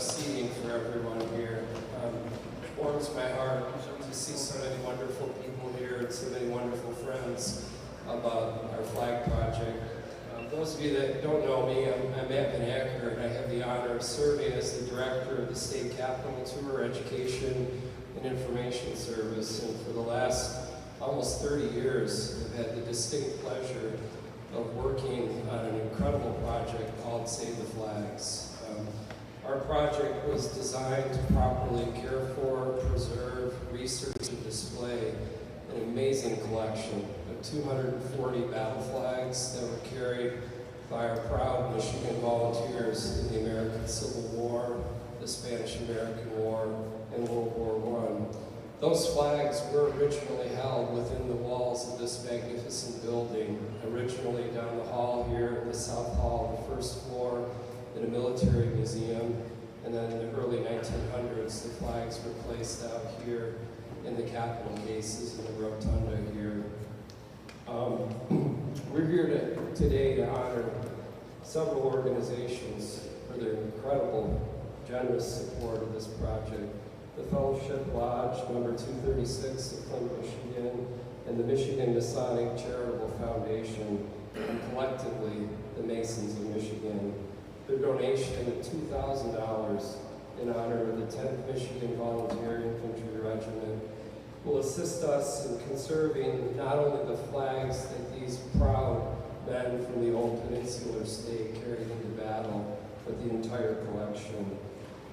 enough seating for everyone here. It warms my heart to see so many wonderful people here and so many wonderful friends about our flag project. Those of you that don't know me, I'm Matt Van Acker, and I have the honor of serving as the director of the State Capitol Tour Education and Information Service. And for the last almost 30 years, I've had the distinct pleasure of working on an incredible project called Save the Flags. Our project was designed to properly care for, preserve, research, and display an amazing collection of 240 battle flags that were carried by our proud Michigan volunteers in the American Civil War, the Spanish-American War, and World War I. Those flags were originally held within the walls of this magnificent building, originally down the hall here in the South Hall, the first floor, in a military museum, and then in the early 1900s, the flags were placed out here in the Capitol cases in the rotunda here. We're here today to honor several organizations for their incredible, generous support of this project. The Fellowship Lodge, number 236 of Flint, Michigan, and the Michigan Masonic Charitable Foundation, and collectively, the Masons of Michigan. Their donation of $2,000 in honor of the 10th Michigan Volunteer Infantry Regiment will assist us in conserving not only the flags that these proud men from the old peninsular state carried into battle, but the entire collection.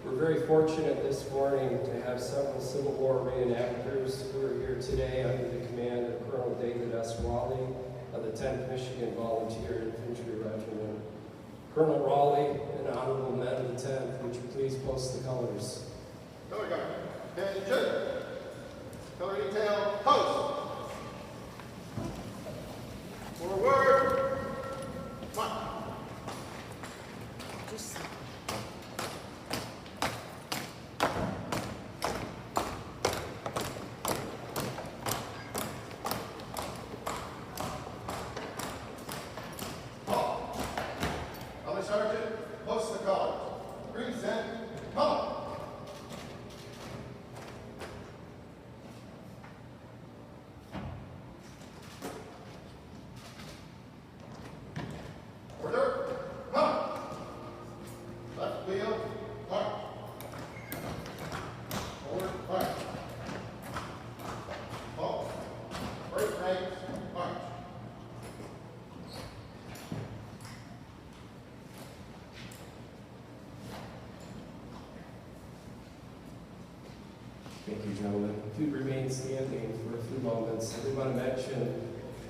We're very fortunate this morning to have several Civil War reenactors who are here today under the command of Colonel David S. Raleigh of the 10th Michigan Volunteer Infantry Regiment. Colonel Raleigh and honorable men of the 10th, would you please post the colors? Color guard, attention. Color detail, post. Forward. March. Sergeant, post the colors. Present color. Order, come. Left wheel, march. Forward, march. Halt. First ranks, march. Thank you, gentlemen. If you'd remain standing for a few moments, I did want to mention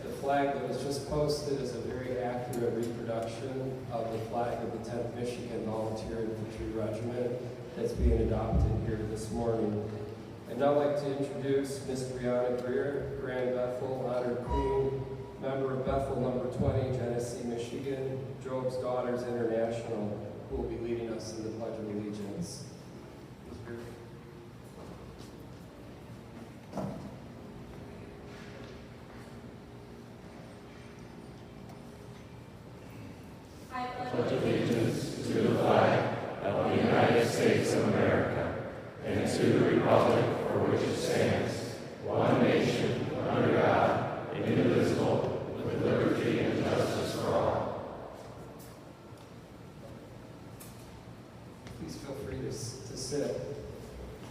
the flag that was just posted is a very accurate reproduction of the flag of the 10th Michigan Volunteer Infantry Regiment that's being adopted here this morning. I'd now like to introduce Ms. Brianna Greer, Grand Bethel, Honored Queen, member of Bethel number 20, Genesee, Michigan, Job's Daughters International, who will be leading us in the Pledge of Allegiance. Ms. Greer. I pledge allegiance to the flag of the United States of America and to the republic for which it stands, one nation, under God, indivisible, with liberty and justice for all. Please feel free to sit.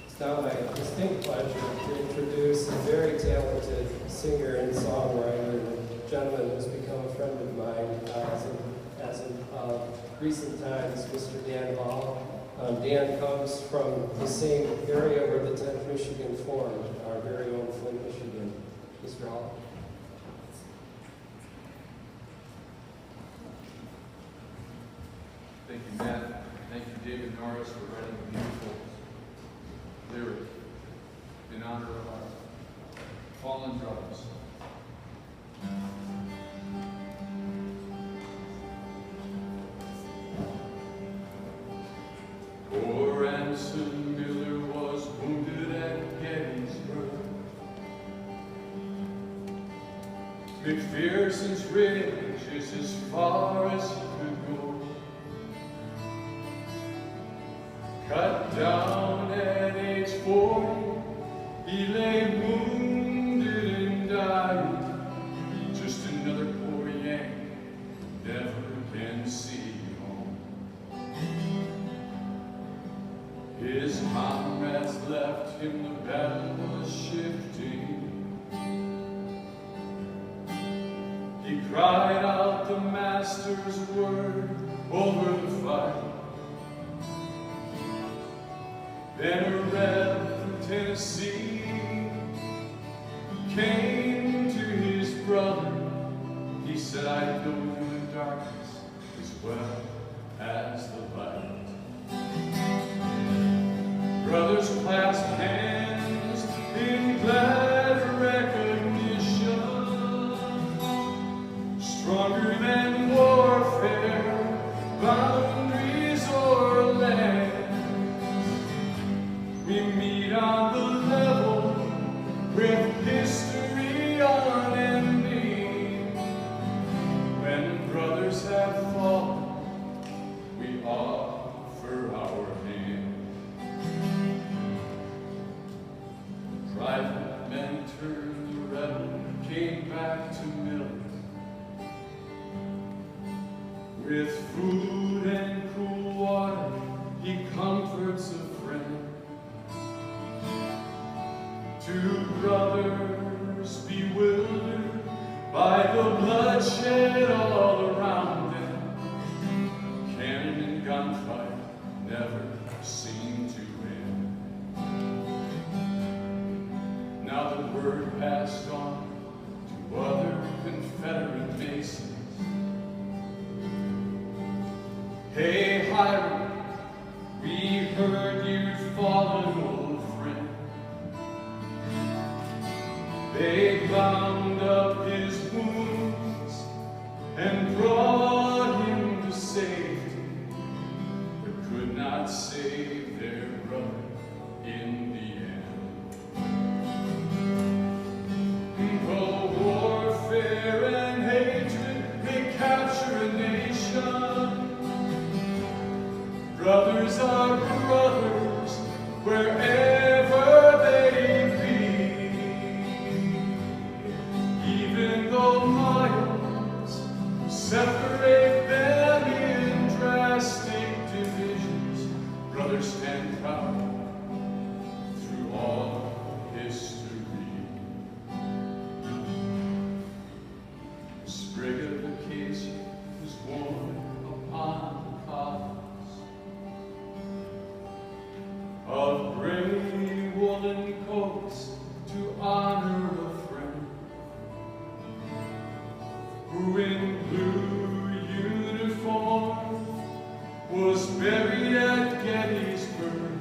It's now my distinct pleasure to introduce a very talented singer and songwriter, and a gentleman who's become a friend of mine as in recent times, Mr. Dan Hall. Dan comes from the same area where the 10th Michigan formed, our very own Flint, Michigan. Mr. Hall. Thank you, Matt. Thank you, David Norris, for writing a beautiful lyric in honor of our fallen brothers. Poor Anson Miller was wounded at Gettysburg. McPherson's ridge is as far as he could go. Cut down at age 40, he lay wounded and died. Just another poor Yank, never can see home. His comrades left him, the battle was shifting. He cried out the master's word over the fight. Then a rebel from Tennessee came to his brother. He said, I go through the darkness as well as the light. Brothers clasped hands in glad recognition, stronger than warfare, boundaries or land. We meet on the level with history unending. When brothers have fallen, we offer our hand. Private men turned the rebel, came back to Miller with food and cool water. He comforts a friend. Two brothers bewildered by the bloodshed all around them. Cannon and gunfire never seemed to end. Now the word passed on to other Confederate Masons. Hey, Hiram, we heard you'd fallen, old friend. They bound up his wounds and brought him to safety, but could not save their brother in the end. Though warfare and hatred may capture a nation, brothers are brothers wherever they be. Even though miles separate them in drastic divisions, brothers stand proud through all history. The sprig of acacia was worn upon the columns of gray woolen coats to honor a friend who in blue uniform was buried at Gettysburg.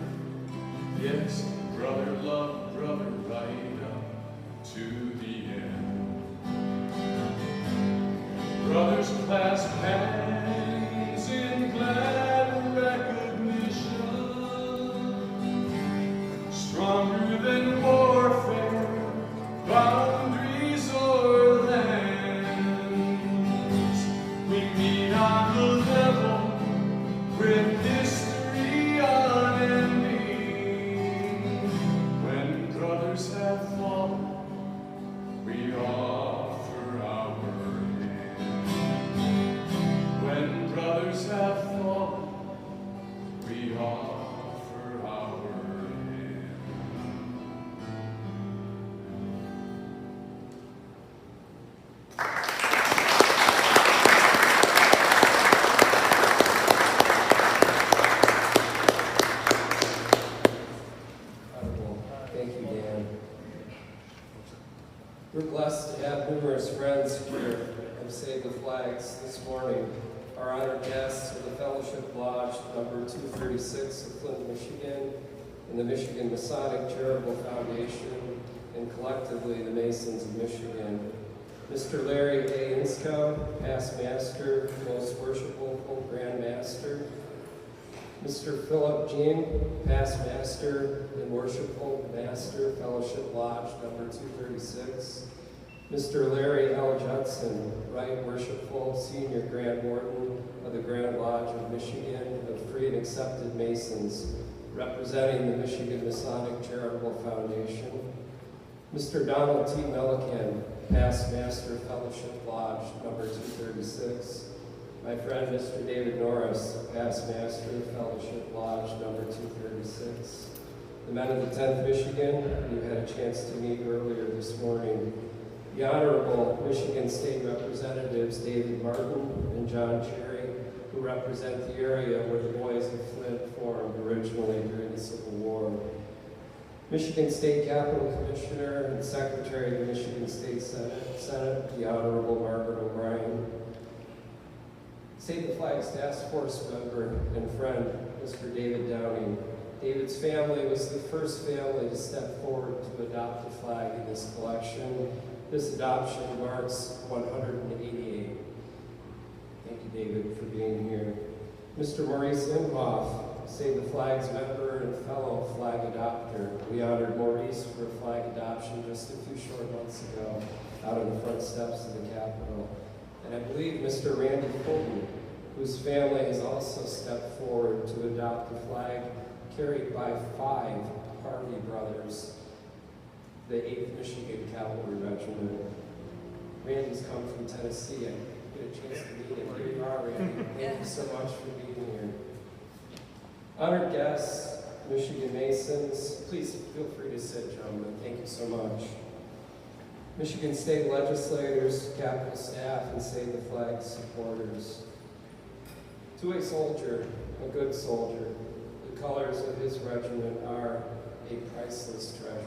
Yes, brother loved brother right up to the end. Brothers clasped hands in glad recognition, stronger than warfare, boundaries or lands. We meet on the level with history unending. When brothers have fallen, we offer our hand. When brothers have fallen, we offer our hand. Wonderful. Thank you, Dan. We're blessed to have numerous friends here of Save the Flags this morning. Our honored guests of the Fellowship Lodge number 236 of Flint, Michigan, and the Michigan Masonic Charitable Foundation, and collectively the Masons of Michigan. Mr. Larry A. Inskow, Past Master, Most Worshipful Pope Grand Master. Mr. Philip Jean, Past Master and Worshipful Master, Fellowship Lodge number 236. Mr. Larry L. Judson, Right Worshipful Senior Grand Warden of the Grand Lodge of Michigan of Free and accepted Masons representing the Michigan Masonic Charitable Foundation. Mr. Donald T. Milliken, past Master Fellowship Lodge, number 236. My friend, Mr. David Norris, past Master Fellowship Lodge, number 236. The men of the 10th Michigan, you had a chance to meet earlier this morning. The Honorable Michigan State Representatives David Martin and John Cherry, who represent the area where the boys of Flint formed originally during the Civil War. Michigan State Capitol Commissioner and Secretary of the Michigan State Senate, the Honorable Margaret O'Brien. Save the Flags Task Force member and friend, Mr. David Downing. David's family was the first family to step forward to adopt the flag in this collection. This adoption marks 188. Thank you, David, for being here. Mr. Maurice Imhoff, Save the Flags member and fellow flag adopter. We honored Maurice for a flag adoption just a few short months ago out on the front steps of the Capitol. And I believe Mr. Randy Fulton, whose family has also stepped forward to adopt the flag carried by 5 Harvey brothers, the 8th Michigan Cavalry Regiment. Randy's come from Tennessee. I get a chance to meet him. Here you are, Randy. Thank you so much for being here. Honored guests, Michigan Masons, please feel free to sit, gentlemen. Thank you so much. Michigan State legislators, Capitol staff, and Save the Flag supporters. To a soldier, a good soldier, the colors of his regiment are a priceless treasure.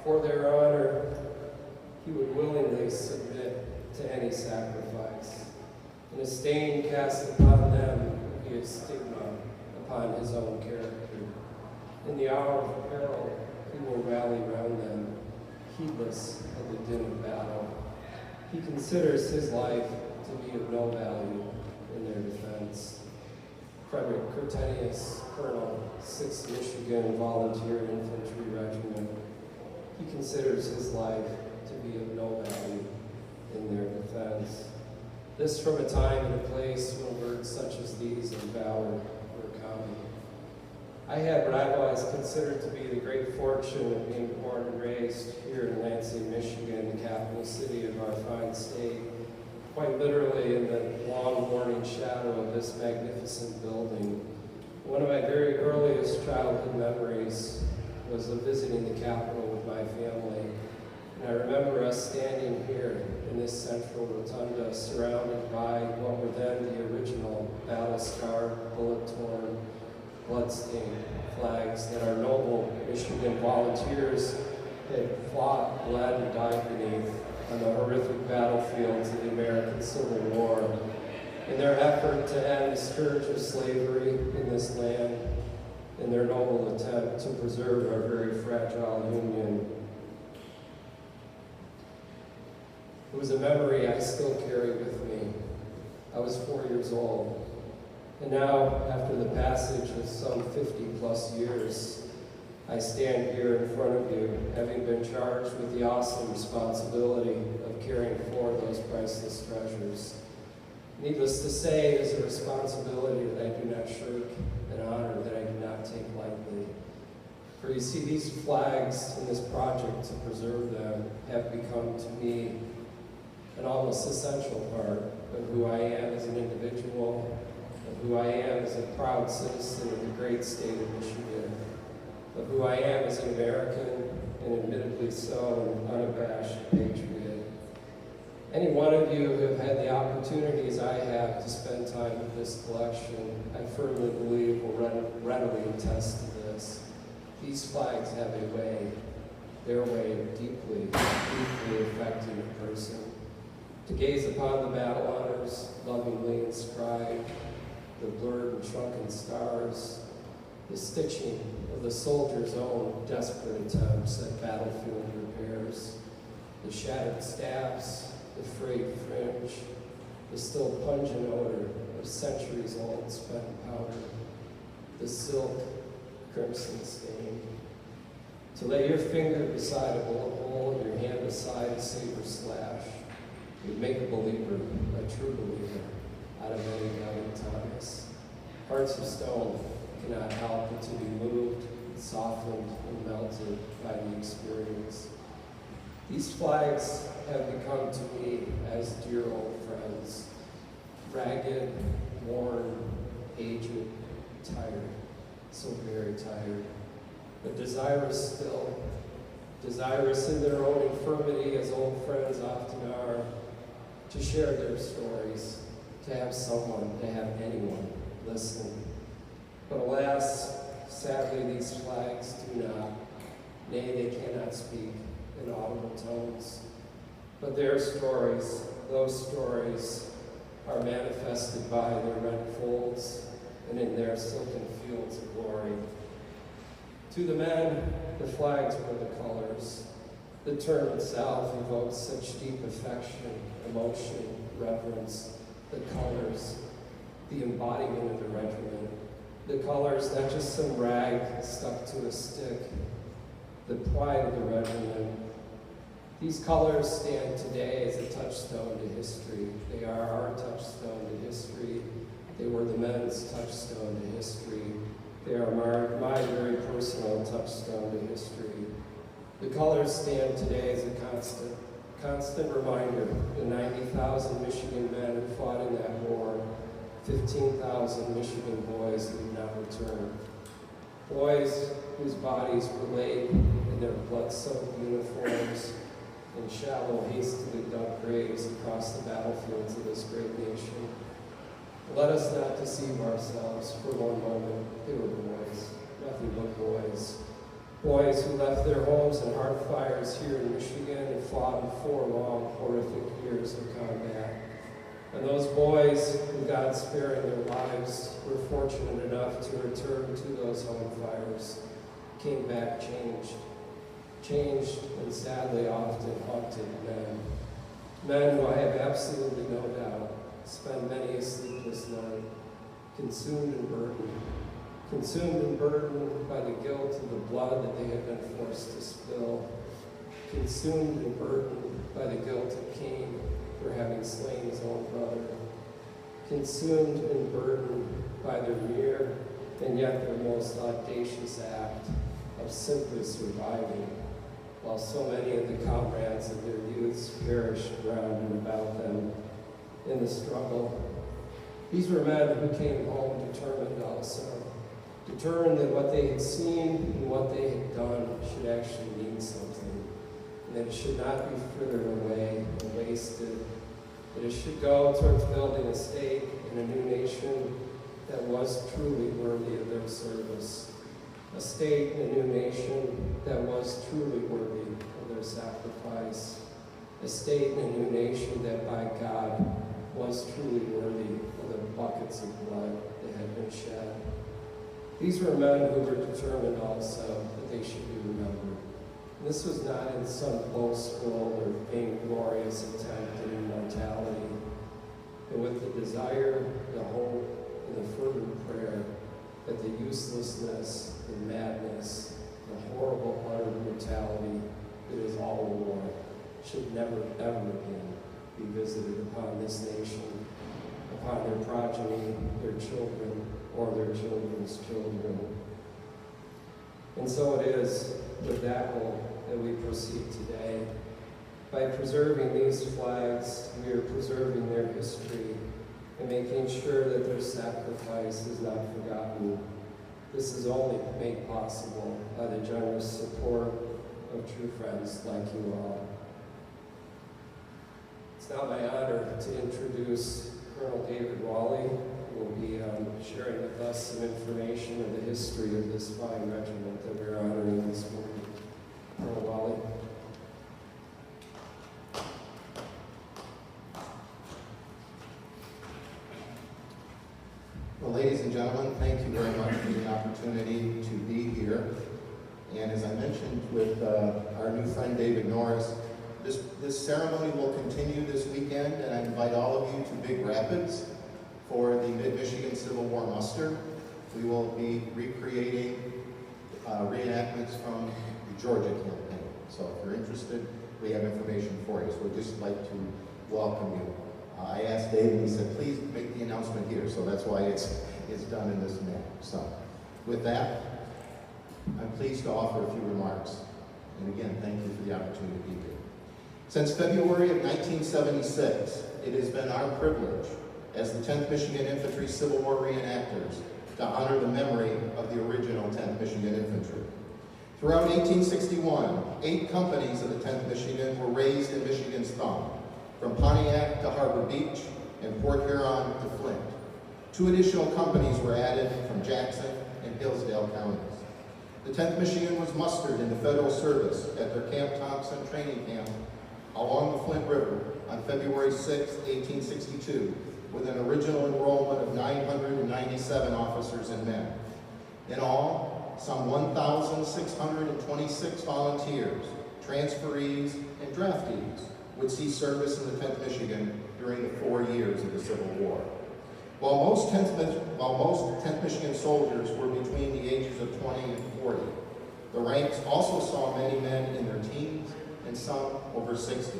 For their honor, he would willingly submit to any sacrifice. And a stain cast upon them would be a stigma upon his own character. In the hour of peril, he will rally round them, heedless of the din of battle. He considers his life to be of no value in their defense. Frederick Curtenius, Colonel, 6th Michigan Volunteer Infantry Regiment. He considers his life to be of no value in their defense. This from a time and a place when words such as these of valor were common. I had what I've always considered to be the great fortune of being born and raised here in Lansing, Michigan, the capital city of our fine state, quite literally in the long morning shadow of this magnificent building. One of my very earliest childhood memories was of visiting the Capitol with my family. And I remember us standing here in this central rotunda surrounded by what were then the original battle-scarred, bullet-torn, blood-stained flags that our noble Michigan volunteers had fought, bled, and died beneath on the horrific battlefields of the American Civil War in their effort to end the scourge of slavery in this land, in their noble attempt to preserve our very fragile union. It was a memory I still carry with me. I was 4 years old, and now, after the passage of some 50+ years, I stand here in front of you, having been charged with the awesome responsibility of caring for those priceless treasures. Needless to say, it is a responsibility that I do not shirk, an honor that I do not take lightly. For you see, these flags and this project to preserve them have become to me an almost essential part of who I am as an individual, of who I am as a proud citizen of the great state of Michigan, of who I am as an American, and admittedly so, an unabashed patriot. Any one of you who have had the opportunities I have to spend time with this collection, I firmly believe will readily attest to this. These flags have a way, their way of deeply, deeply affecting a person. To gaze upon the battle honors, lovingly inscribed, the blurred and shrunken stars, the stitching of the soldier's own desperate attempts at battlefield repairs, the shattered staffs, the frayed fringe, the still pungent odor of centuries-old spent powder, the silk crimson stain. To lay your finger beside a bullet hole, your hand beside a saber slash, would make a believer, a true believer, out of any doubting Thomas. Hearts of stone cannot help but to be moved, softened, and melted by the experience. These flags have become to me as dear old friends, ragged, worn, aged, tired, so very tired, but desirous still, desirous in their own infirmity as old friends often are, to share their stories, to have someone, to have anyone listen. But alas, sadly these flags do not, nay, they cannot speak in audible tones. But their stories, those stories, are manifested by their red folds and in their silken fields of glory. To the men, the flags were the colors. The term itself evokes such deep affection, emotion, reverence. The colors, the embodiment of the regiment. The colors, not just some rag stuck to a stick. The pride of the regiment. These colors stand today as a touchstone to history. They are our touchstone to history. They were the men's touchstone to history. They are my very personal touchstone to history. The colors stand today as a constant reminder. The 90,000 Michigan men who fought in that war, 15,000 Michigan boys who did not return. Boys whose bodies were laid in their blood-soaked uniforms in shallow, hastily dug graves across the battlefields of this great nation. Let us not deceive ourselves for one moment. They were boys, nothing but boys. Boys who left their homes in hard fires here in Michigan and fought in 4 long, horrific years of combat. And those boys who, God sparing their lives, were fortunate enough to return to those home fires, came back changed and sadly often haunted men. Men who I have absolutely no doubt spent many a sleepless night, consumed and burdened by the guilt of the blood that they had been forced to spill, consumed and burdened by the guilt of Cain for having slain his own brother, consumed and burdened by their mere and yet their most audacious act of simply surviving, while so many of the comrades of their youths perished around and about them in the struggle. These were men who came home determined also, determined that what they had seen and what they had done should actually mean something, and that it should not be frithered away and wasted, that it should go towards building a state and a new nation that was truly worthy of their service, a state and a new nation that was truly worthy of their sacrifice, a state and a new nation that by God was truly worthy of the buckets of blood that had been shed. These were men who were determined also that they should be remembered. And this was not in some boastful or vainglorious attempt at immortality, but with the desire, the hope, and the fervent prayer that the uselessness, the madness, the horrible utter brutality that is all war should never, ever again be visited upon this nation, upon their progeny, their children, or their children's children. And so it is with that hope that we proceed today. By preserving these flags, we are preserving their history and making sure that their sacrifice is not forgotten. This is only made possible by the generous support of true friends like you all. It's now my honor to introduce Colonel David Wally, who will be sharing with us some information of the history of this fine regiment that we're honoring this morning. Colonel Wally. Well, ladies and gentlemen, thank you very much for the opportunity to be here. And as I mentioned with our new friend David Norris, this ceremony will continue this weekend, and I invite all of you to Big Rapids for the Mid-Michigan Civil War muster. We will be recreating reenactments from the Georgia campaign. So if you're interested, we have information for you. So we'd just like to welcome you. I asked Dave, and he said, please make the announcement here. So that's why it's is done in this manner. So, with that, I'm pleased to offer a few remarks. And again, thank you for the opportunity to be here. Since February of 1976, it has been our privilege as the 10th Michigan Infantry Civil War reenactors to honor the memory of the original 10th Michigan Infantry. Throughout 1861, 8 companies of the 10th Michigan were raised in Michigan's thumb, from Pontiac to Harbor Beach and Port Huron to Flint. 2 additional companies were added from Jackson and Hillsdale counties. The 10th Michigan was mustered into federal service at their Camp Thompson training camp along the Flint River on February 6, 1862, with an original enrollment of 997 officers and men. In all, some 1,626 volunteers, transferees, and draftees would see service in the 10th Michigan during the 4 years of the Civil War. While most 10th Michigan soldiers were between the ages of 20 and 40, the ranks also saw many men in their teens and some over 60.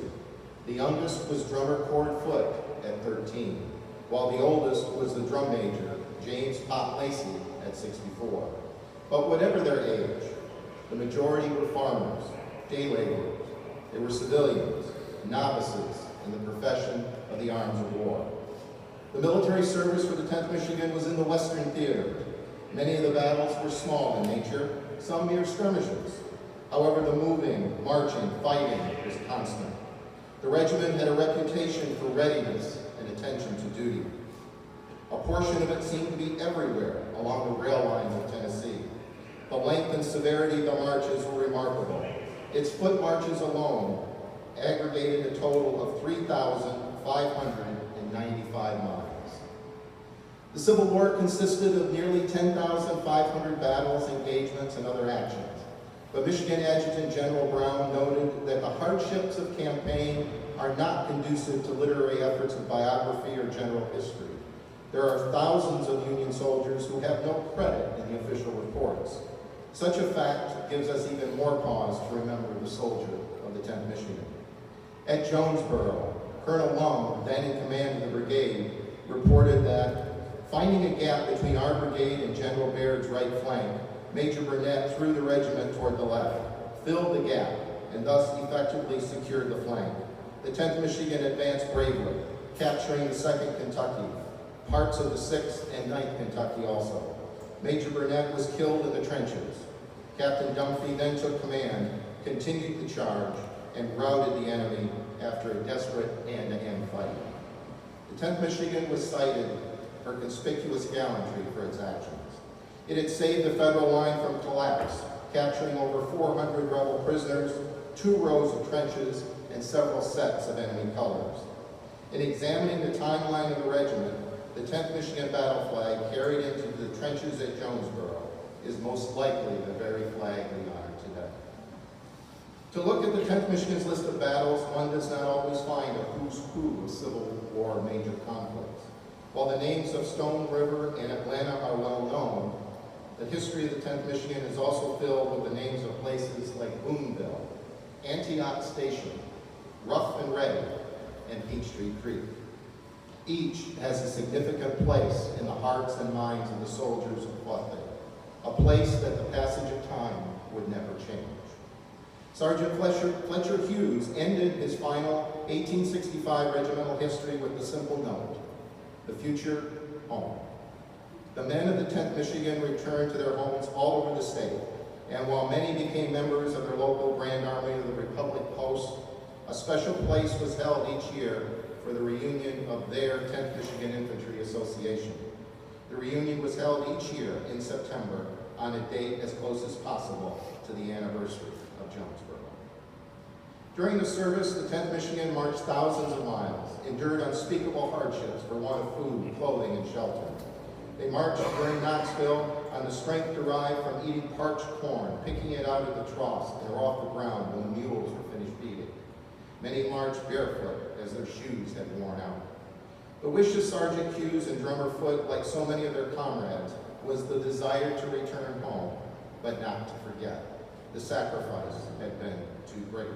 The youngest was drummer Cord Foote at 13, while the oldest was the drum major, James Pop Lacey, at 64. But whatever their age, the majority were farmers, day laborers. They were civilians, novices in the profession of the arms of war. The military service for the 10th Michigan was in the Western Theater. Many of the battles were small in nature, some mere skirmishes. However, the moving, marching, fighting was constant. The regiment had a reputation for readiness and attention to duty. A portion of it seemed to be everywhere along the rail lines of Tennessee. The length and severity of the marches were remarkable. Its foot marches alone aggregated a total of 3,595 miles. The Civil War consisted of nearly 10,500 battles, engagements, and other actions. But Michigan Adjutant General Brown noted that the hardships of campaign are not conducive to literary efforts of biography or general history. There are thousands of Union soldiers who have no credit in the official reports. Such a fact gives us even more pause to remember the soldier of the 10th Michigan. At Jonesboro, Colonel Lum, then in command of the brigade, reported that, finding a gap between our brigade and General Baird's right flank, Major Burnett threw the regiment toward the left, filled the gap, and thus effectively secured the flank. The 10th Michigan advanced bravely, capturing the 2nd Kentucky, parts of the 6th and 9th Kentucky also. Major Burnett was killed in the trenches. Captain Dunphy then took command, continued the charge, and routed the enemy after a desperate hand-to-hand fight. The 10th Michigan was cited for conspicuous gallantry for its actions. It had saved the federal line from collapse, capturing over 400 rebel prisoners, 2 rows of trenches, and several sets of enemy colors. In examining the timeline of the regiment, the 10th Michigan battle flag carried into the trenches at Jonesboro is most likely the very flag we honor today. To look at the 10th Michigan's list of battles, one does not always find a who's who of Civil War major conflicts. While the names of Stone River and Atlanta are well known, the history of the 10th Michigan is also filled with the names of places like Boonville, Antioch Station, Rough and Ready, and Peachtree Creek. Each has a significant place in the hearts and minds of the soldiers who fought there, a place that the passage of time would never change. Sergeant Fletcher Hughes ended his final 1865 regimental history with the simple note, the future home. The men of the 10th Michigan returned to their homes all over the state, and while many became members of their local Grand Army of the Republic Post, a special place was held each year for the reunion of their 10th Michigan Infantry Association. The reunion was held each year in September on a date as close as possible to the anniversary of Jonesboro. During the service, the 10th Michigan marched thousands of miles, endured unspeakable hardships for want of food, clothing, and shelter. They marched during Knoxville on the strength derived from eating parched corn, picking it out of the troughs or off the ground when the mules were finished feeding. Many marched barefoot as their shoes had worn out. The wish of Sergeant Hughes and Drummer Foote, like so many of their comrades, was the desire to return home, but not to forget. The sacrifice had been too great.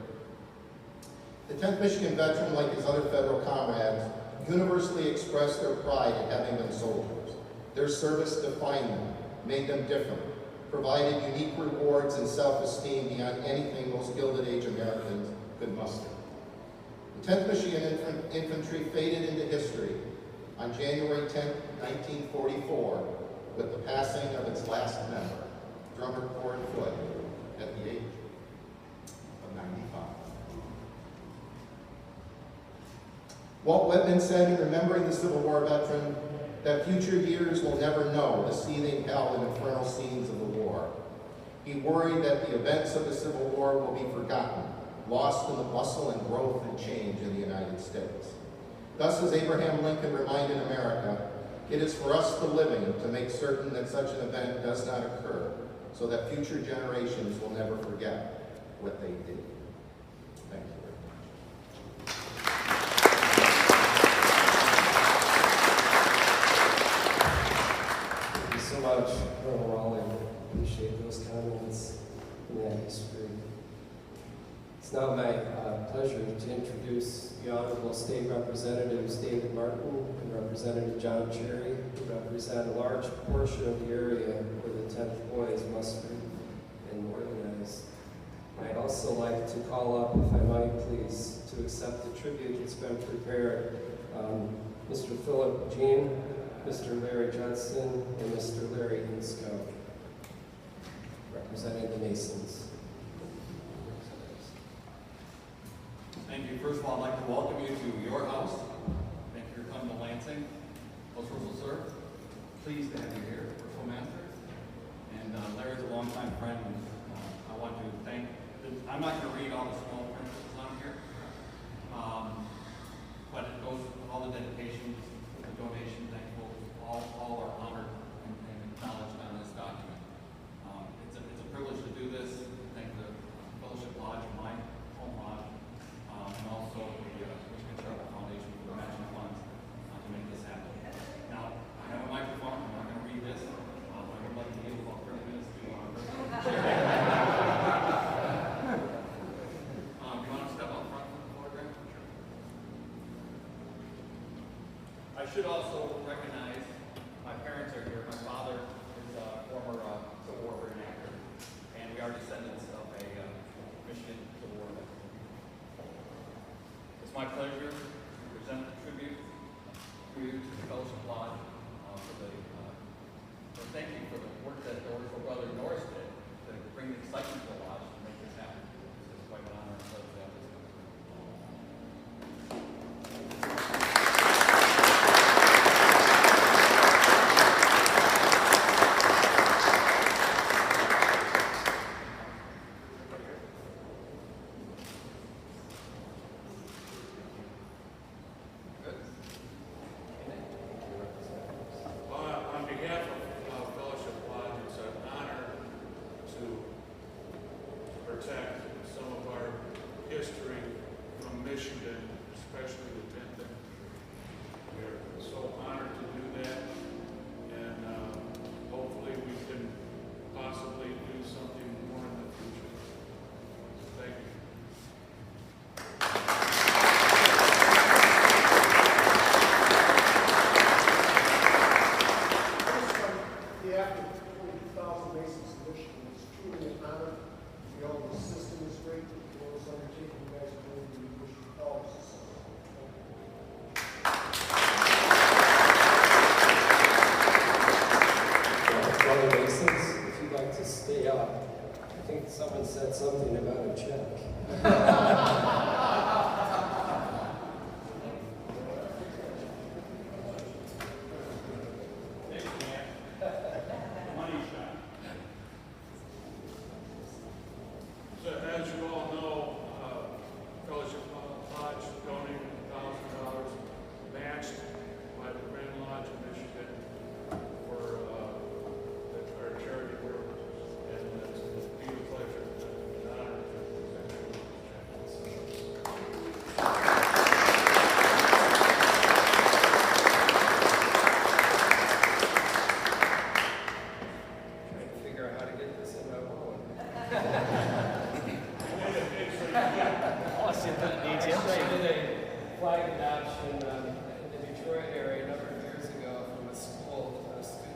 The 10th Michigan veteran, like his other federal comrades, universally expressed their pride at having been soldiers. Their service defined them, made them different, provided unique rewards and self-esteem beyond anything most Gilded Age Americans could muster. The 10th Michigan Infantry faded into history on January 10, 1944, with the passing of its last member, drummer Cord Foot, at the age of 95. Walt Whitman said in remembering the Civil War veteran that future years will never know the seething hell and infernal scenes of the war. He worried that the events of the Civil War will be forgotten, lost in the bustle and growth and change in the United States. Thus, as Abraham Lincoln reminded America, it is for us, the living, to make certain that such an event does not occur, so that future generations will never forget what they did. Thank you very much. Thank you so much, Colonel Raleigh. Appreciate those comments and that history. It's now my pleasure to introduce the Honorable State Representatives David Martin and Representative John Cherry, who represent a large portion of the area where the 10th Boys mustered and organized. I'd also like to call up, if I might please, to accept the tribute that's been prepared. Mr. Philip Jean, Mr. Larry Judson, and Mr. Larry Insco, representing the Masons. Thank you. First of all, I'd like to welcome you to your house. Thank you for coming to Lansing. Most Russell, sir. Pleased to have you here, Russell Master. And Larry's a longtime friend. And, I want to thank, I'm not going to read all the small print that's on here, but it goes with all the dedications, the donation, thankful, all are honored and acknowledged on this document. It's a privilege to do this. Thank the Fellowship Lodge, my home lodge, and also the Michigan Charitable Foundation for the matching funds to make this happen. Now, I have a microphone. I'm not going to read this. I would like to give about 30 minutes to share. You want to step up front for the photograph? Sure. I should also recognize my parents are here. My father is a former Civil War reenactor, and we are descendants of a Michigan Civil War veteran. It's my pleasure to present the tribute to the Fellowship Lodge thank you for the work that the wonderful brother Norris did to bring the excitement to the lodge to make this happen. It's quite an honor and pleasure to have this. On behalf of Fellowship Lodge, it's an honor to protect some of our history from Michigan, especially the 10th Infantry. We're so honored to do that, and hopefully we can possibly do something more in the future. So thank you. The act of 20,000 Masons of Michigan is truly an honor. We all, the system is great. The Lord's undertaking, you guys are doing, we wish you all success. Brother Masons, if you'd like to stay up, I think someone said something about a check. So as you all know, Fellowship Lodge donated $1,000 matched by the Grand Lodge of Michigan for our charity work. And it's been a pleasure and an honor to present you with this check. Trying to figure out how to get this in my wallet. I did a flag adoption in the Detroit area a number of years ago from a school. A student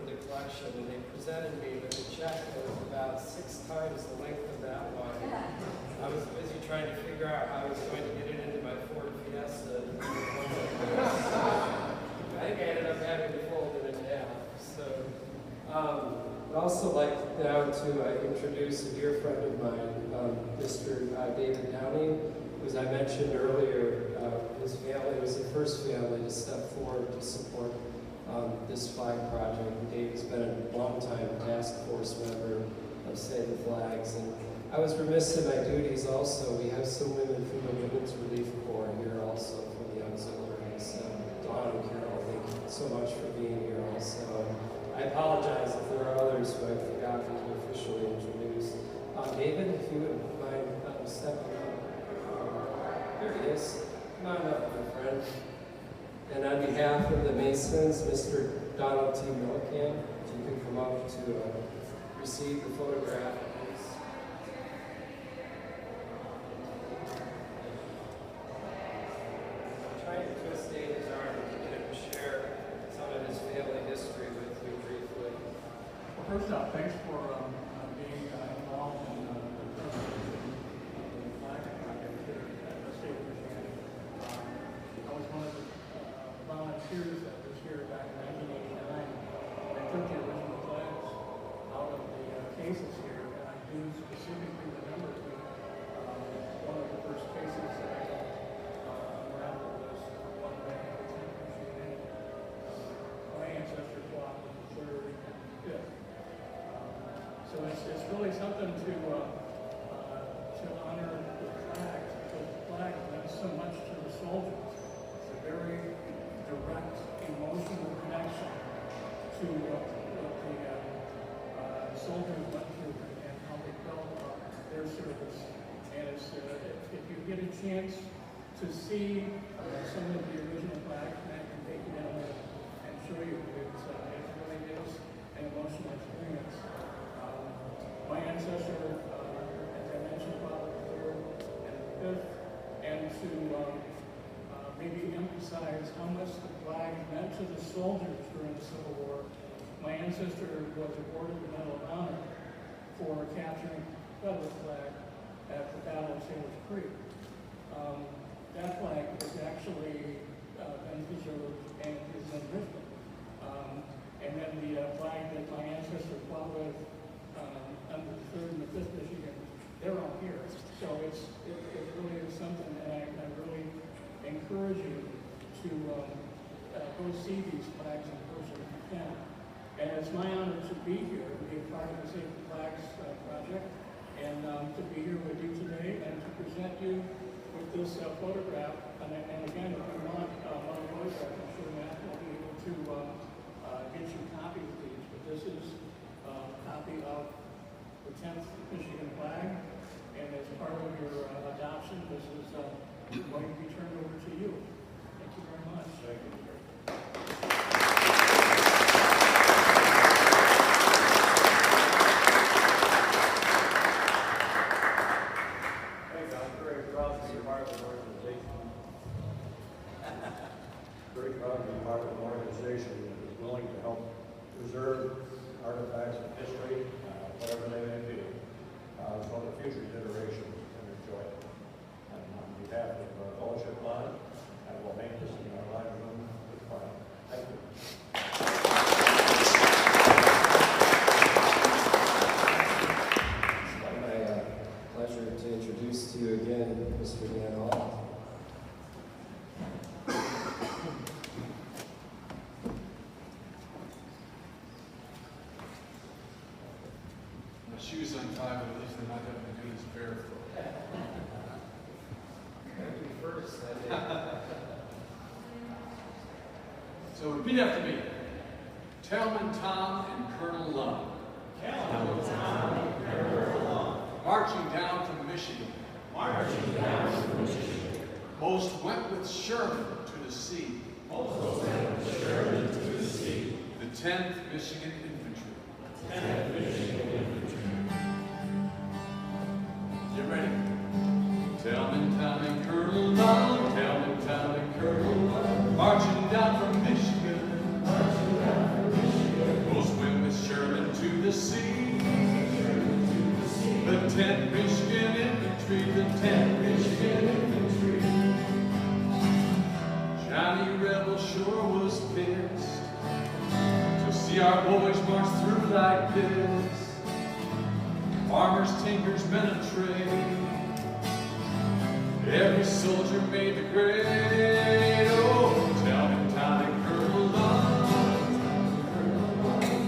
for the collection, and they presented me with a check that was about 6 times the length of that one. I was busy trying to figure out how I was going to get it into my Ford Fiesta. I think I ended up having to fold it in half. So, I'd also like now to introduce a dear friend of mine, Mr. David Downey, who, as I mentioned earlier, his family was the first family to step forward to support this flag project. David's been a long-time task force member of Save the Flags, and I was remiss in my duties also. We have some women from the Women's Relief Corps here also from the auxiliaries. Dawn and Carol, thank you so much for being here also. I apologize if there are others who I forgot to officially introduce. David, if you would mind stepping up. There he is. Come on up, my friend. And on behalf of the Masons, Mr. Donald T. Millikamp, if you could come up to receive the photograph, please. I'm trying to twist David's arm to get him to share some of his family history with you briefly. Well, first off, thanks for being involved in the flag project here at the state of Michigan. I was one of the volunteers that was here back in 1989. I took the original flags out of the cases here, and I do specifically remember one of the first cases that I unraveled was one that had the 10th machine in it. My ancestor fought with the 3rd and 5th. So it's really something to honor the flag, because the flag meant so much to the soldiers. It's a very direct emotional connection to what the soldiers went through and how they felt about their service. And it's, if you get a chance to see some of the original flags, and I can take you down there and show you, it really is an emotional experience. My ancestor, as I mentioned, fought the 3rd and the 5th, and to maybe emphasize how much the flag meant to the soldiers during the Civil War. My ancestor was awarded the Medal of Honor for capturing the Confederate flag at the Battle of Sailor's Creek. That flag is actually been preserved and is in Richmond. And then the flag that my ancestor fought with under the 3rd and the 5th Michigan, they're all here. So it really is something that I really encourage you to go see these flags in person if you can. And it's my honor to be here, to be a part of the Save the Flags project, and to be here with you today and to present you with this photograph. And again, if you want one of those, I'm sure Matt will be able to get you copies of these. But this is a copy of the 10th Michigan flag, and as part of your adoption, this is going to be turned over to you. Thank you very much. Thank you. Thanks, I'm very proud to be part of an organization. Very proud to be part of an organization that is willing to help preserve artifacts of history, whatever they may be, so the future generations can enjoy it. And on behalf of our fellowship line, I will make this in our live room with pride. Thank you. It's my pleasure to introduce to you again Mr. Dan Hall. My shoes untied, but at least they're not having to do this barefoot. First, So repeat after me. Talman Tom and Colonel Lund. Talman Tom and Colonel Lund. Marching down from Michigan. Marching down from Michigan. Most went with Sherman to the sea. Most went with Sherman to the sea. The 10th Michigan Infantry. 10th Michigan Infantry. You ready? Talman Tom and Colonel Lund. Talman Tom and Colonel Lund. Marching down from Michigan. Marching down from Michigan. Most Infantry, the 10th Michigan Infantry. Johnny Rebel sure was pissed to see our boys march through like this. Farmers, tinkers, men of trade, every soldier made the grade. Oh, tell me, Tommy, Colonel Lund,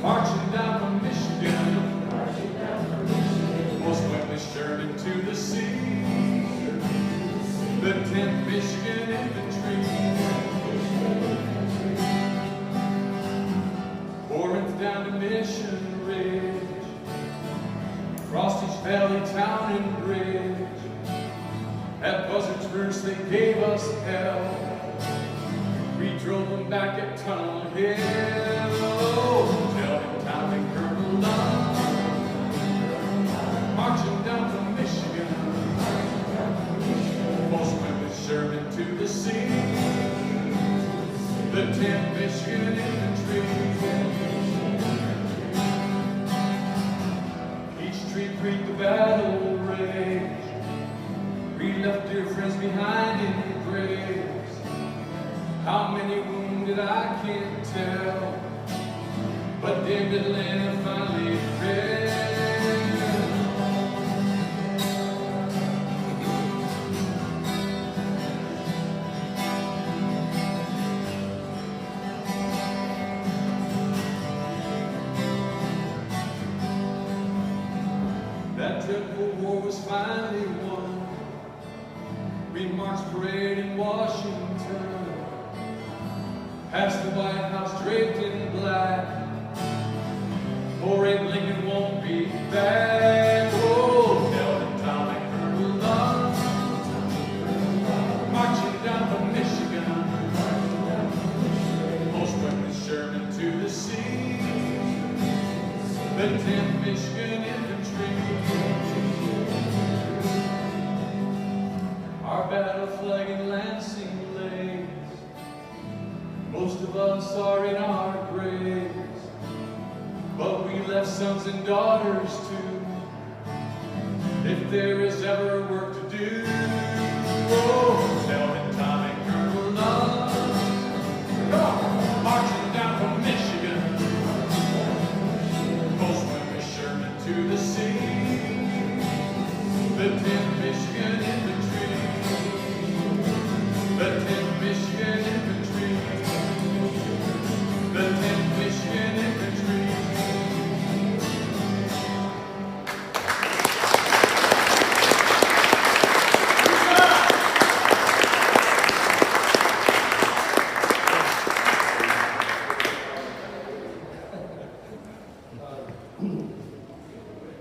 marching down from Michigan, most went with Sherman to the sea. The 10th Michigan Infantry, Corinth down to Mission Ridge, across each valley, town, and bridge. At Buzzard's Roost they gave us hell. We drove them back at Tunnel Hill. Oh, tell him Tommy, Colonel Lund, marching down from Michigan, most went with Sherman to the sea. The 10th Michigan Infantry, Peachtree Creek, the battle rage. We left dear friends behind in the graves. How many wounded I can't tell, but David Atlanta finally fell. That dreadful war was finally won. We marched parade in Washington, past the White House draped in black. Poor Abe Lincoln won't be back. Oh, tell him Tommy, Colonel Lund, marching down from Michigan, most went with Sherman to the sea. The 10th Michigan Infantry, our battle flag in Lansing lays. Most of us are in our graves, but we left sons and daughters too, if there is ever work to do. Oh, tell him Tommy, Colonel Lund, marching down from Michigan, most went with Sherman to the sea. The 10th Michigan Infantry, the 10th Michigan Infantry, the 10th Michigan Infantry.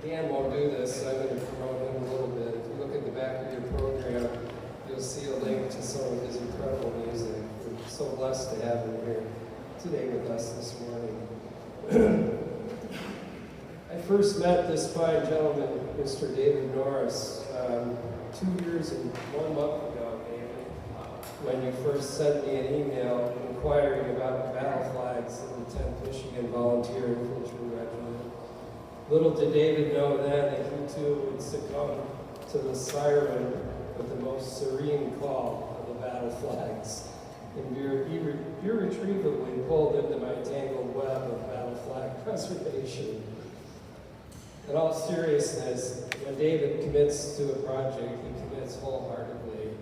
Dan won't do this, so I'm going to promote him a little bit. If you look at the back of your program, you'll see a link to some of his incredible music. We're so blessed to have him here today with us this morning. I first met this fine gentleman, Mr. David Norris, 2 years and 1 month ago, David, when you first sent me an email inquiring about the battle flags in the 10th Michigan Volunteer Infantry Regiment. Little did David know then that he too would succumb to the siren with the most serene call of the battle flags, and be irretrievably pulled into my tangled web of battle flag preservation. In all seriousness, when David commits to a project, he commits wholeheartedly.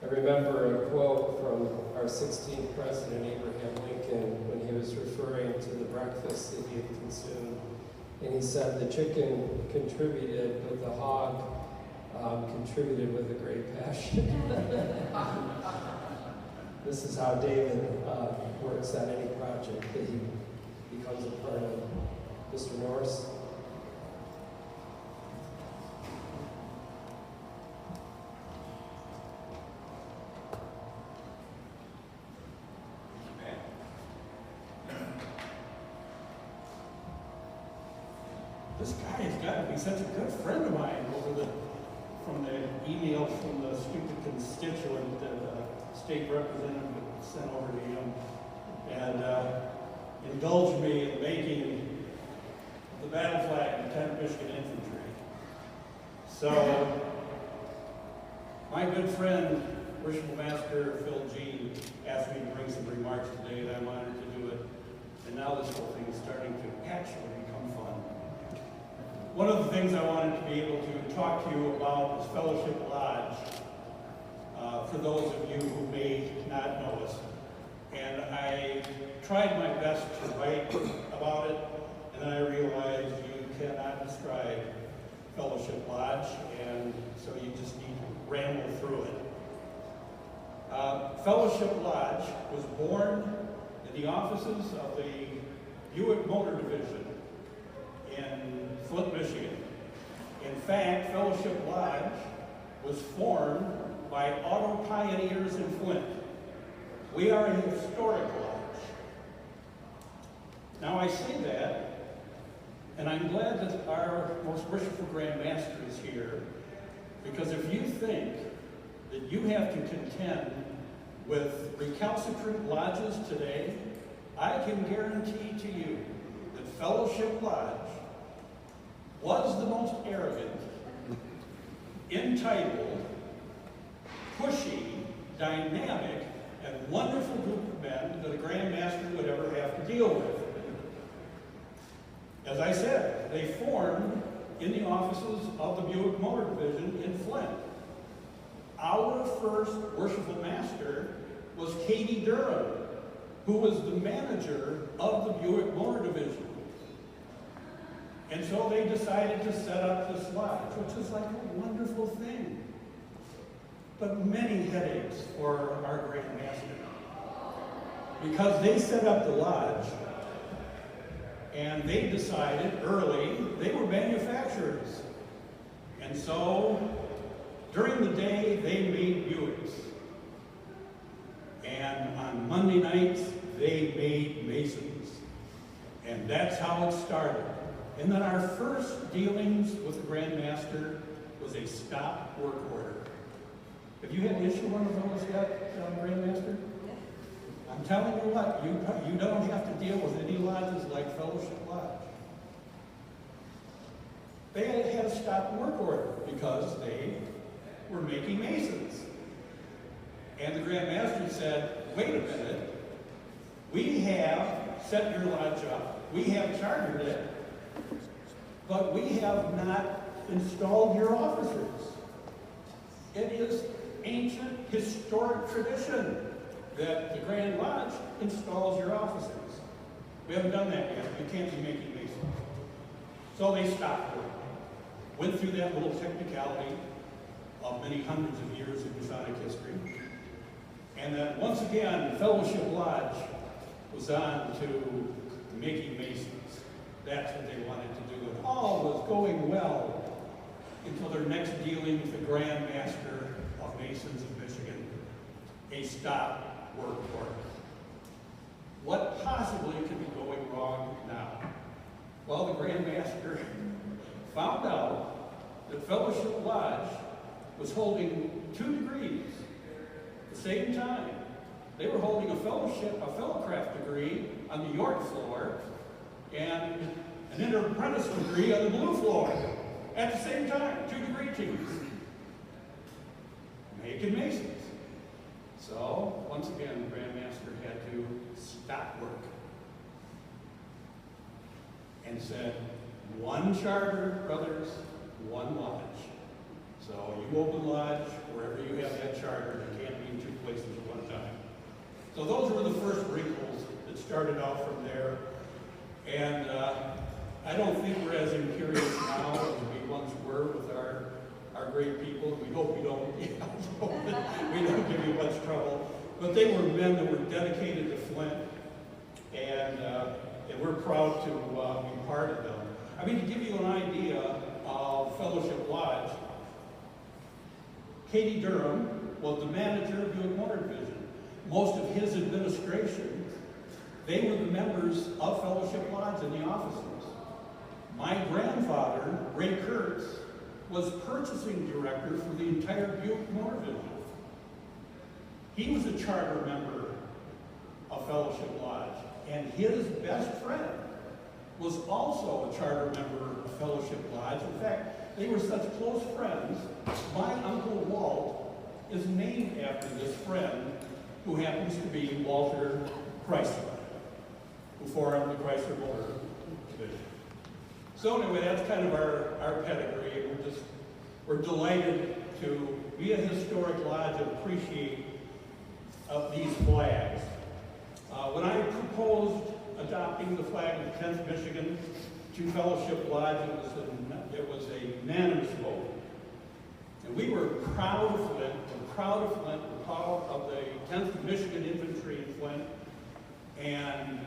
I remember a quote from our 16th President, Abraham Lincoln, when he was referring to the breakfast that he had consumed. And he said, the chicken contributed, but the hog contributed with a great passion. This is how David works on any project that he becomes a part of. Mr. Norris? This guy has got to be such a good friend of mine from the email from the stupid constituent that the state representative sent over to him, and indulged me in making the battle flag of the 10th Michigan Infantry. So My good friend, Worshipful Master Phil G. asked me to bring some remarks today, and I'm honored to do it. And now this whole thing is starting to actually become fun. One of the things I wanted to be able to talk to you about is Fellowship Lodge, for those of you who may not know us. And I tried my best to write about it, and then I realized you cannot describe Fellowship Lodge, and so you just need to ramble through it. Fellowship Lodge was born in the offices of the Buick Motor Division in Flint, Michigan. In fact, Fellowship Lodge was formed by auto pioneers in Flint. We are a historic lodge. Now I say that, and I'm glad that our most worshipful Grand Master is here, because if you think that you have to contend with recalcitrant lodges today, I can guarantee to you that Fellowship Lodge was the most arrogant, entitled, pushy, dynamic, and wonderful group of men that a Grand Master would ever have to deal with. As I said, they formed in the offices of the Buick Motor Division in Flint. Our first worshipful master was Katie Durham, who was the manager of the Buick Motor Division. And so they decided to set up this lodge, which is like a wonderful thing. But many headaches for our Grand Master. Because they set up the lodge, and they decided early they were manufacturers. And so during the day, they made Buicks. And on Monday nights, they made Masons. And that's how it started. And then our first dealings with the Grand Master was a stop work order. Have you had to issue one of those yet, Grand Master? I'm telling you what, you don't have to deal with any lodges like Fellowship Lodge. They had a stop work order because they were making Masons. And the Grand Master said, wait a minute, we have set your lodge up, we have chartered it, but we have not installed your officers. It is ancient historic tradition that the Grand Lodge installs your officers. We haven't done that yet. You can't be making Masons. So they stopped work. Went through that little technicality of many hundreds of years of Masonic history. And then once again, Fellowship Lodge was on to making Masons. That's what they wanted to do. And all was going well until their next dealing with the Grand Master of Masons of Michigan, a stop work order. What possibly could be going wrong now? Well, the Grand Master found out that Fellowship Lodge was holding 2 degrees at the same time. They were holding a fellowcraft degree on the York floor and an inter-apprentice degree on the blue floor at the same time, 2-degree teams. Making Masons. So, once again, the Grand Master had to stop work and said, one charter, brothers, one lodge. So you open lodge wherever you have that charter. You can't be in 2 places at one time. So those were the first wrinkles that started out from there. And I don't think we're as imperious now as we once were with our great people. We hope we don't give you much trouble. But they were men that were dedicated to Flint, and we're proud to be part of them. I mean, to give you an idea of Fellowship Lodge, Katie Durham was the manager of Buick Motor Division. Most of his administration, they were the members of Fellowship Lodge in the offices. My grandfather, Ray Kurtz, was purchasing director for the entire Buick Motor Division. He was a charter member of Fellowship Lodge, and his best friend was also a charter member of Fellowship Lodge. In fact, they were such close friends, my Uncle Walt is named after this friend who happens to be Walter Chrysler, who formed the Chrysler Motor Division. So anyway, that's kind of our pedigree, and we're delighted to be a historic lodge and appreciate these flags. When I proposed adopting the flag of the 10th Michigan to Fellowship Lodge, it was a unanimous vote. And we were proud of Flint, we're proud of the 10th Michigan Infantry in Flint. And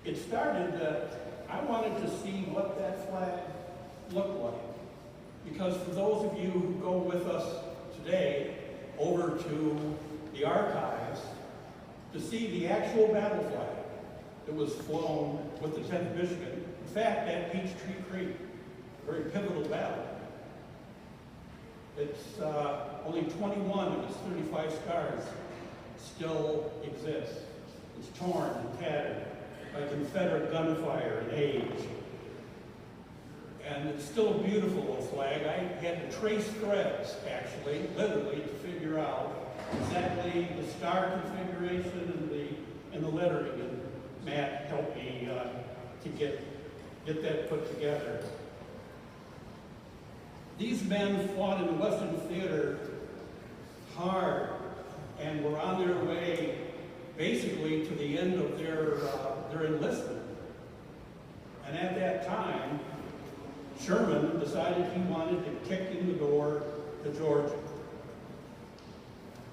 it started that I wanted to see what that flag looked like. Because for those of you who go with us today over to the archives to see the actual battle flag that was flown with the 10th Michigan, in fact, at Peachtree Creek, a very pivotal battle. It's only 21 of its 35 scars still exist. It's torn and tattered by Confederate gunfire and age. And it's still a beautiful little flag. I had to trace threads, actually, literally, to figure out exactly the star configuration and the lettering. And Matt helped me to get that put together. These men fought in the Western Theater hard and were on their way basically to the end of their enlistment. And at that time, Sherman decided he wanted to kick in the door to Georgia.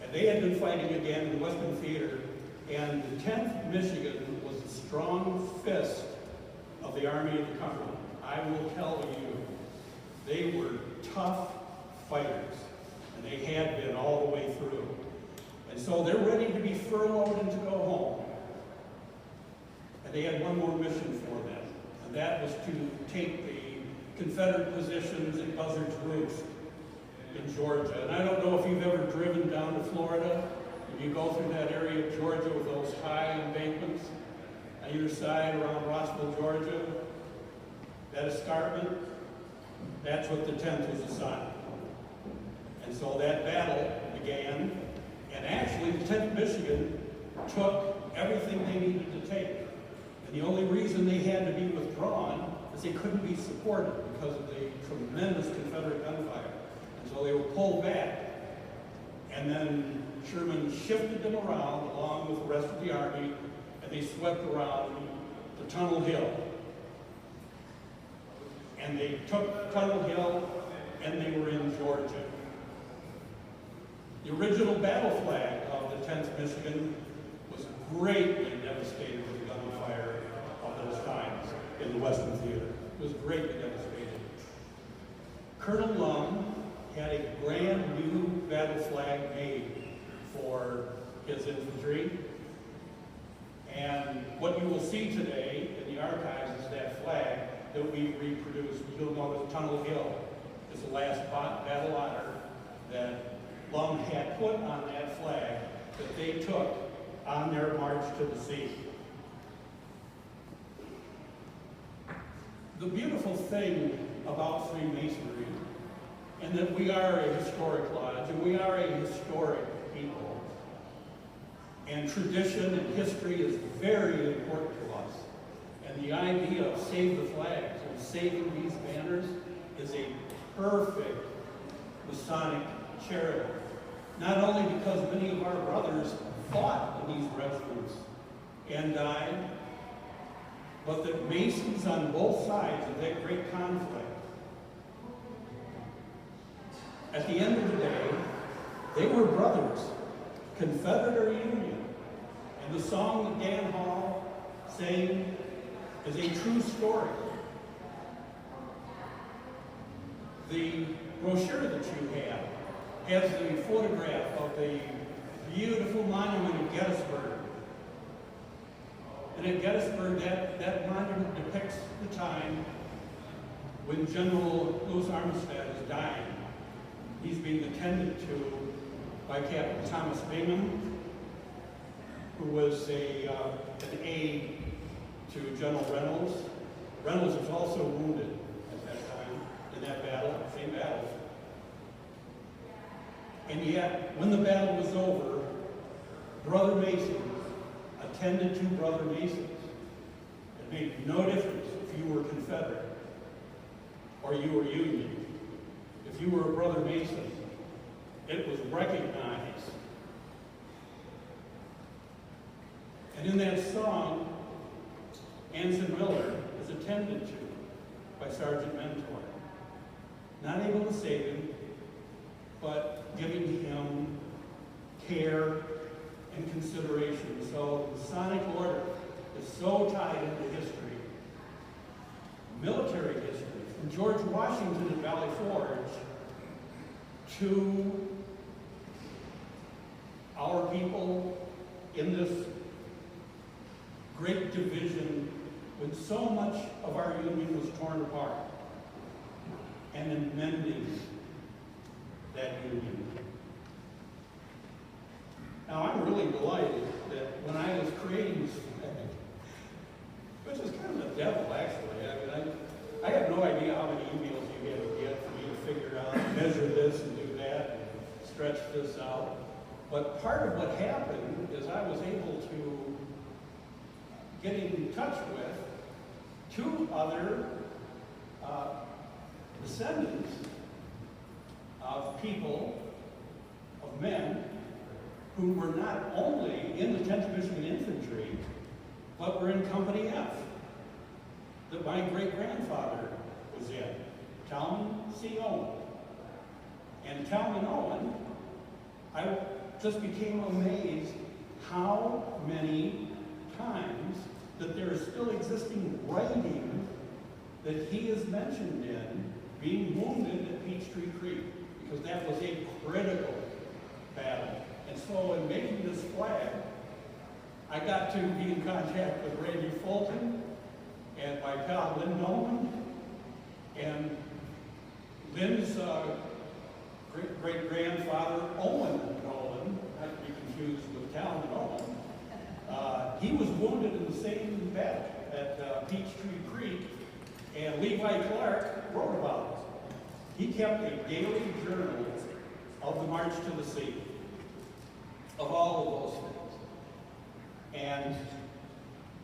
And they had been fighting again in the Western Theater, and the 10th Michigan was the strong fist of the Army of the Cumberland. I will tell you, they were tough fighters, and they had been all the way through. And so they're ready to be furloughed and to go home. And they had one more mission for them, and that was to take the Confederate positions at Buzzard's Roost in Georgia. And I don't know if you've ever driven down to Florida, and you go through that area of Georgia with those high embankments on either side around Rossville, Georgia, that escarpment, that's what the 10th was assigned. And so that battle began, and actually the 10th Michigan took everything they needed to take. And the only reason they had to be withdrawn is they couldn't be supported because of the tremendous Confederate gunfire. And so they were pulled back. And then Sherman shifted them around along with the rest of the army, and they swept around to Tunnel Hill. And they took Tunnel Hill, and they were in Georgia. The original battle flag of the 10th Michigan was greatly devastated with the gunfire of those times in the Western Theater. It was greatly devastated. Colonel Lum had a brand new battle flag made for his infantry. And what you will see today in the archives is that flag that we reproduced. You'll notice Tunnel Hill is the last battle honor that Lum had put on that flag that they took on their march to the sea. The beautiful thing about Freemasonry, and that we are a historic lodge, and we are a historic people, and tradition and history is very important to us. And the idea of save the flags and saving these banners is a perfect Masonic charity. Not only because many of our brothers fought in these regiments and died, but that Masons on both sides of that great conflict, at the end of the day, they were brothers, Confederate or Union. And the song that Dan Hall sang is a true story. The brochure that you have has the photograph of the beautiful monument at Gettysburg. And at Gettysburg, that monument depicts the time when General Louis Armistead is dying. He's being attended to by Captain Thomas Bingham, who was an aide to General Reynolds. Reynolds was also wounded at that time in that battle, same battle. And yet, when the battle was over, Brother Masons attended to Brother Masons. It made no difference if you were Confederate or you were Union. If you were a Brother Mason, it was recognized. And in that song, Anson Miller is attended to by Sergeant Mentor. Not able to save him, but giving him care and consideration. So the Masonic Order is so tied into history, military history, from George Washington at Valley Forge to our people in this great division when so much of our Union was torn apart, and in mending that Union. Now, I'm really delighted that when I was creating this flag, which is kind of the devil, actually. I mean, I have no idea how many emails you had to get for me to figure out, measure this and do that, and stretch this out. But part of what happened is I was able to get in touch with two other descendants of people, of men, who were not only in the 10th Michigan Infantry, but were in Company F, that my great-grandfather was in, Talman C. Owen. And Talman Owen, I just became amazed how many times that there is still existing writing that he is mentioned in being wounded at Peachtree Creek, because that was a critical battle. And so in making this flag, I got to be in contact with Randy Fulton and my pal Lynn Nolan, and Lynn's great-grandfather Owen Nolan, not to be confused with Talman Owen. He was wounded in the same battle at Peachtree Creek, and Levi Clark wrote about it. He kept a daily journal of the March to the Sea, of all of those things. And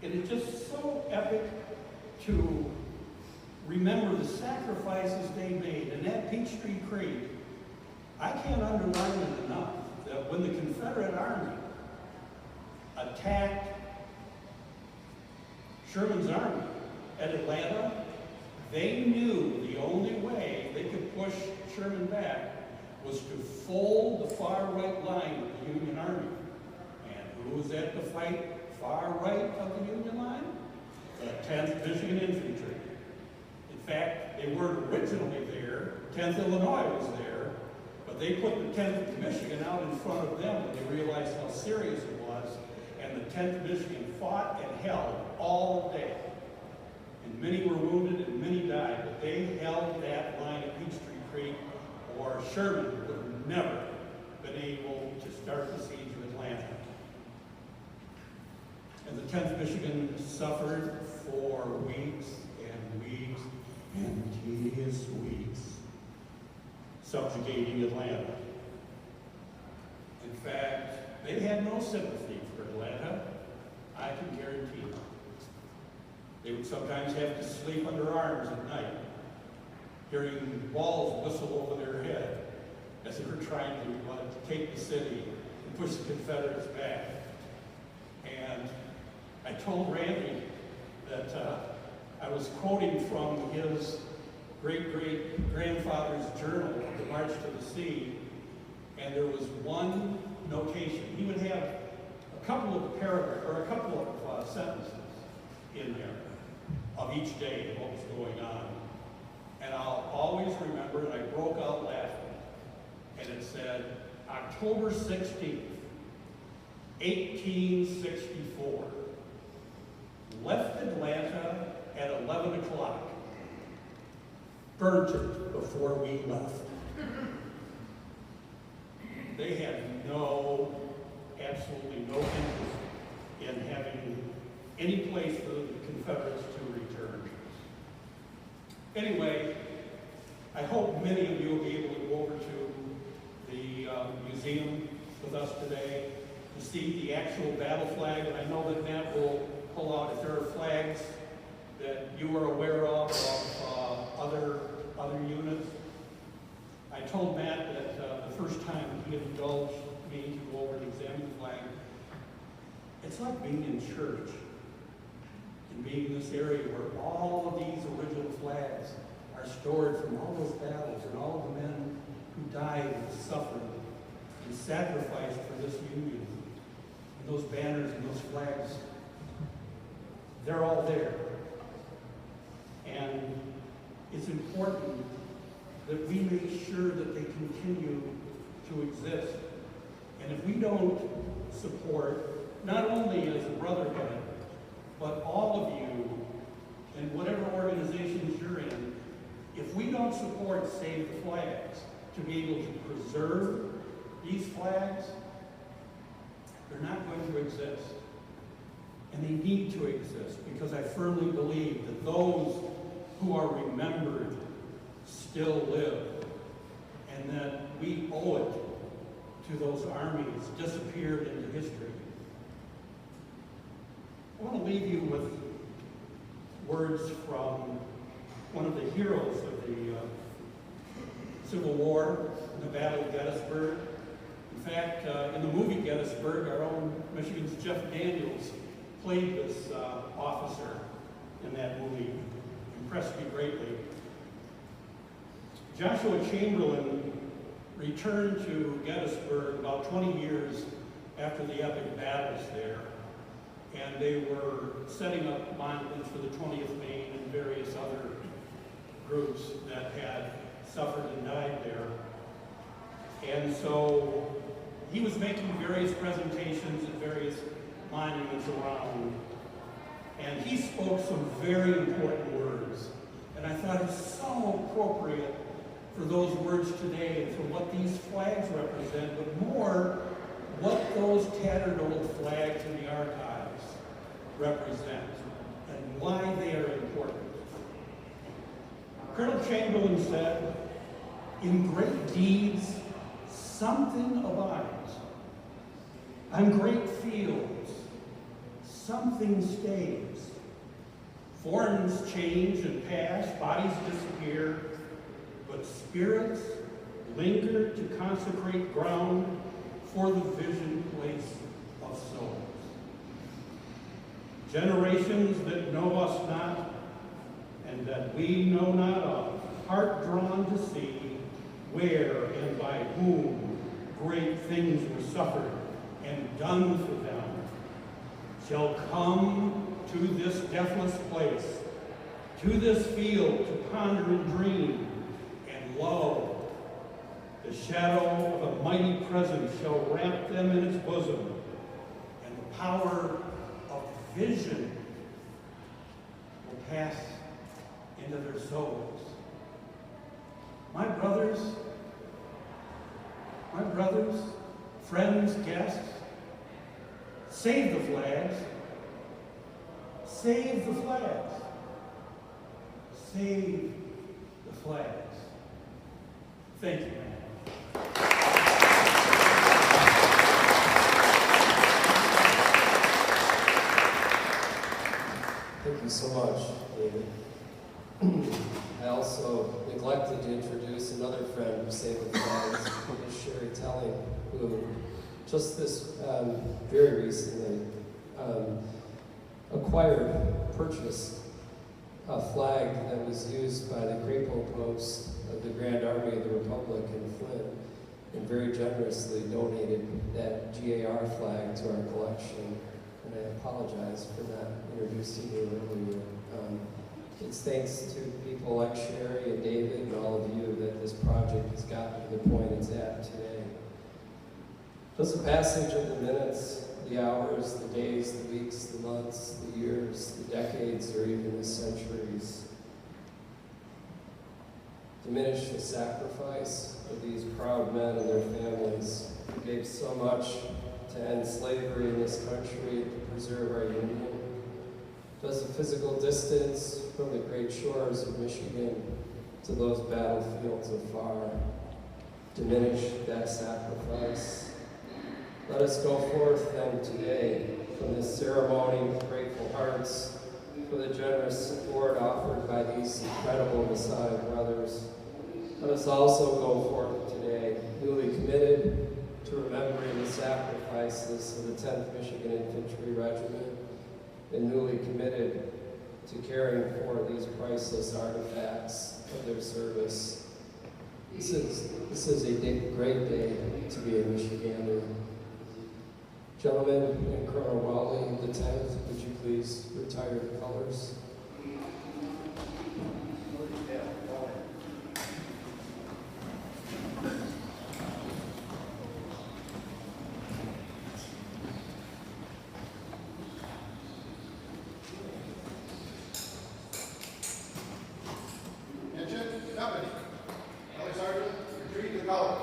it is just so epic to remember the sacrifices they made. And at Peachtree Creek, I can't underline it enough that when the Confederate Army attacked Sherman's army at Atlanta, they knew the only way they could push Sherman back was to fold the far right line of the Union Army. And who was at the fight far right of the Union line? The 10th Michigan Infantry. In fact, they weren't originally there. 10th Illinois was there, but they put the 10th Michigan out in front of them when they realized how serious it was, and the 10th Michigan fought and held all day. And many were wounded and many died, but they held that line at Peachtree Creek, or Sherman would have never been able to start the siege of Atlanta. And the 10th Michigan suffered for weeks and weeks and tedious weeks, subjugating Atlanta. In fact, they had no sympathy for Atlanta, I can guarantee you. They would sometimes have to sleep under arms at night, hearing balls whistle over their head as they were trying to take the city and push the Confederates back. And I told Randy that I was quoting from his great-great-grandfather's journal, The March to the Sea, and there was one notation. He would have a couple of paragraphs, or a couple of sentences in there of each day and what was going on. And I'll always remember, and I broke out laughing, and it said, October 16th, 1864, left Atlanta at 11 o'clock, burnt it before we left. They had absolutely no interest in having any place for the Confederates to return. Anyway, I hope many of you will be able to go over to the museum with us today to see the actual battle flag. And I know that Matt will pull out if there are flags that you are aware of other units. I told Matt that the first time he indulged me to go over and examine the flag, it's like being in church and being in this area where all of these original flags are stored from all those battles and all of the men who died and suffered and sacrificed for this union. And those banners and those flags, they're all there. And it's important that we make sure that they continue to exist. And if we don't support, not only as a brotherhood, but all of you and whatever organizations you're in, if we don't support Save the Flags to be able to preserve these flags, they're not going to exist. And they need to exist because I firmly believe that those who are remembered still live, and that we owe it to those armies disappeared into history. I want to leave you with words from one of the heroes of the Civil War in the Battle of Gettysburg. In fact, in the movie Gettysburg, our own Michigan's Jeff Daniels played this officer in that movie. Impressed me greatly. Joshua Chamberlain returned to Gettysburg about 20 years after the epic battles there, and they were setting up monuments for the 20th Maine and various other groups that had suffered and died there. And so he was making various presentations at various monuments around, and he spoke some very important words. And I thought it's so appropriate for those words today and for what these flags represent, but more what those tattered old flags in the archives represent and why they are important. Colonel Chamberlain said, "In great deeds, something abides. On great fields, something stays. Forms change and pass, bodies disappear, but spirits linger to consecrate ground for the vision place of souls. Generations that know us not, and that we know not of, heart drawn to see where and by whom great things were suffered and done for them, shall come to this deathless place, to this field to ponder and dream, and lo, the shadow of a mighty presence shall wrap them in its bosom, and the power of vision will pass into their souls." My brothers, friends, guests, save the flags. Save the flags. Save the flags. Thank you. Thank you so much, David. I also neglected to introduce another friend of Save the Flags, Ms. Sherry Telling, who just this very recently purchased a flag that was used by the Crapo Post of the Grand Army of the Republic in Flint, and very generously donated that GAR flag to our collection. And I apologize for not introducing you earlier. It's thanks to people like Sherry and David and all of you that this project has gotten to the point it's at today. Does the passage of the minutes, the hours, the days, the weeks, the months, the years, the decades, or even the centuries diminish the sacrifice of these proud men and their families who gave so much to end slavery in this country and to preserve our union? Does the physical distance from the great shores of Michigan to those battlefields afar diminish that sacrifice. Let us go forth then today from this ceremony with grateful hearts for the generous support offered by these incredible Masonic brothers. Let us also go forth today newly committed to remembering the sacrifices of the 10th Michigan Infantry Regiment and newly committed to caring for these priceless artifacts of their service. This is a great day to be a Michigander. Gentlemen and Colonel Raleigh of the 10th, would you please retire the colors? Attention, company. Kelly Sergeant, retrieve the colors.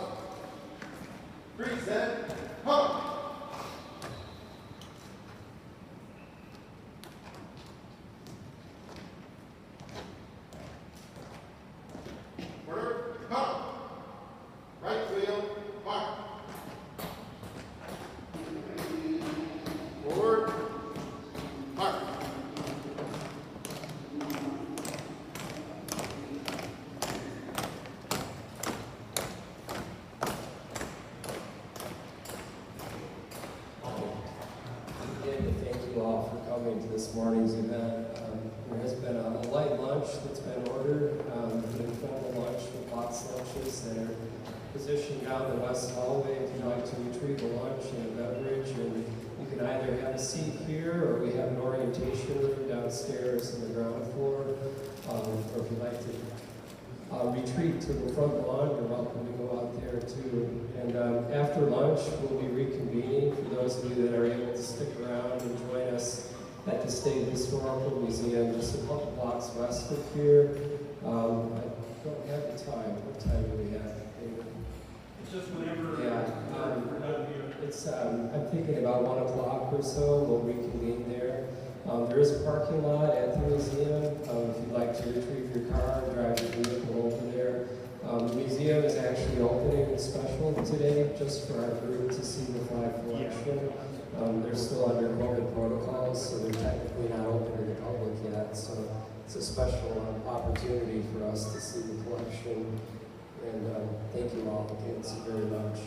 Freeze, set, pump. Order, pump. Right wheel, mark. Forward, mark. Again, to thank you all for coming to this morning's event. There has been a light lunch that's been ordered, an informal lunch with box lunches that are positioned down the west hallway if you'd like to retrieve a lunch and a beverage. And you can either have a seat here or we have an orientation room downstairs in the ground floor. Or if you'd like to retreat to the front lawn, you're welcome to go out there too. And after lunch, we'll be reconvening for those of you that are able to stick around and join us at the State Historical Museum, just a couple blocks west of here. I don't have the time. What time do we have? It's just whenever Yeah. we're done here. It's, I'm thinking about 1 o'clock or so, we'll reconvene there. There is a parking lot at the museum. If you'd like to retrieve your car, drive your vehicle over there. The museum is actually opening special today just for our group to see the flag collection. They're still under COVID protocols, so they're technically not open to the public yet. So it's a special opportunity for us to see the collection. And thank you all again so very much.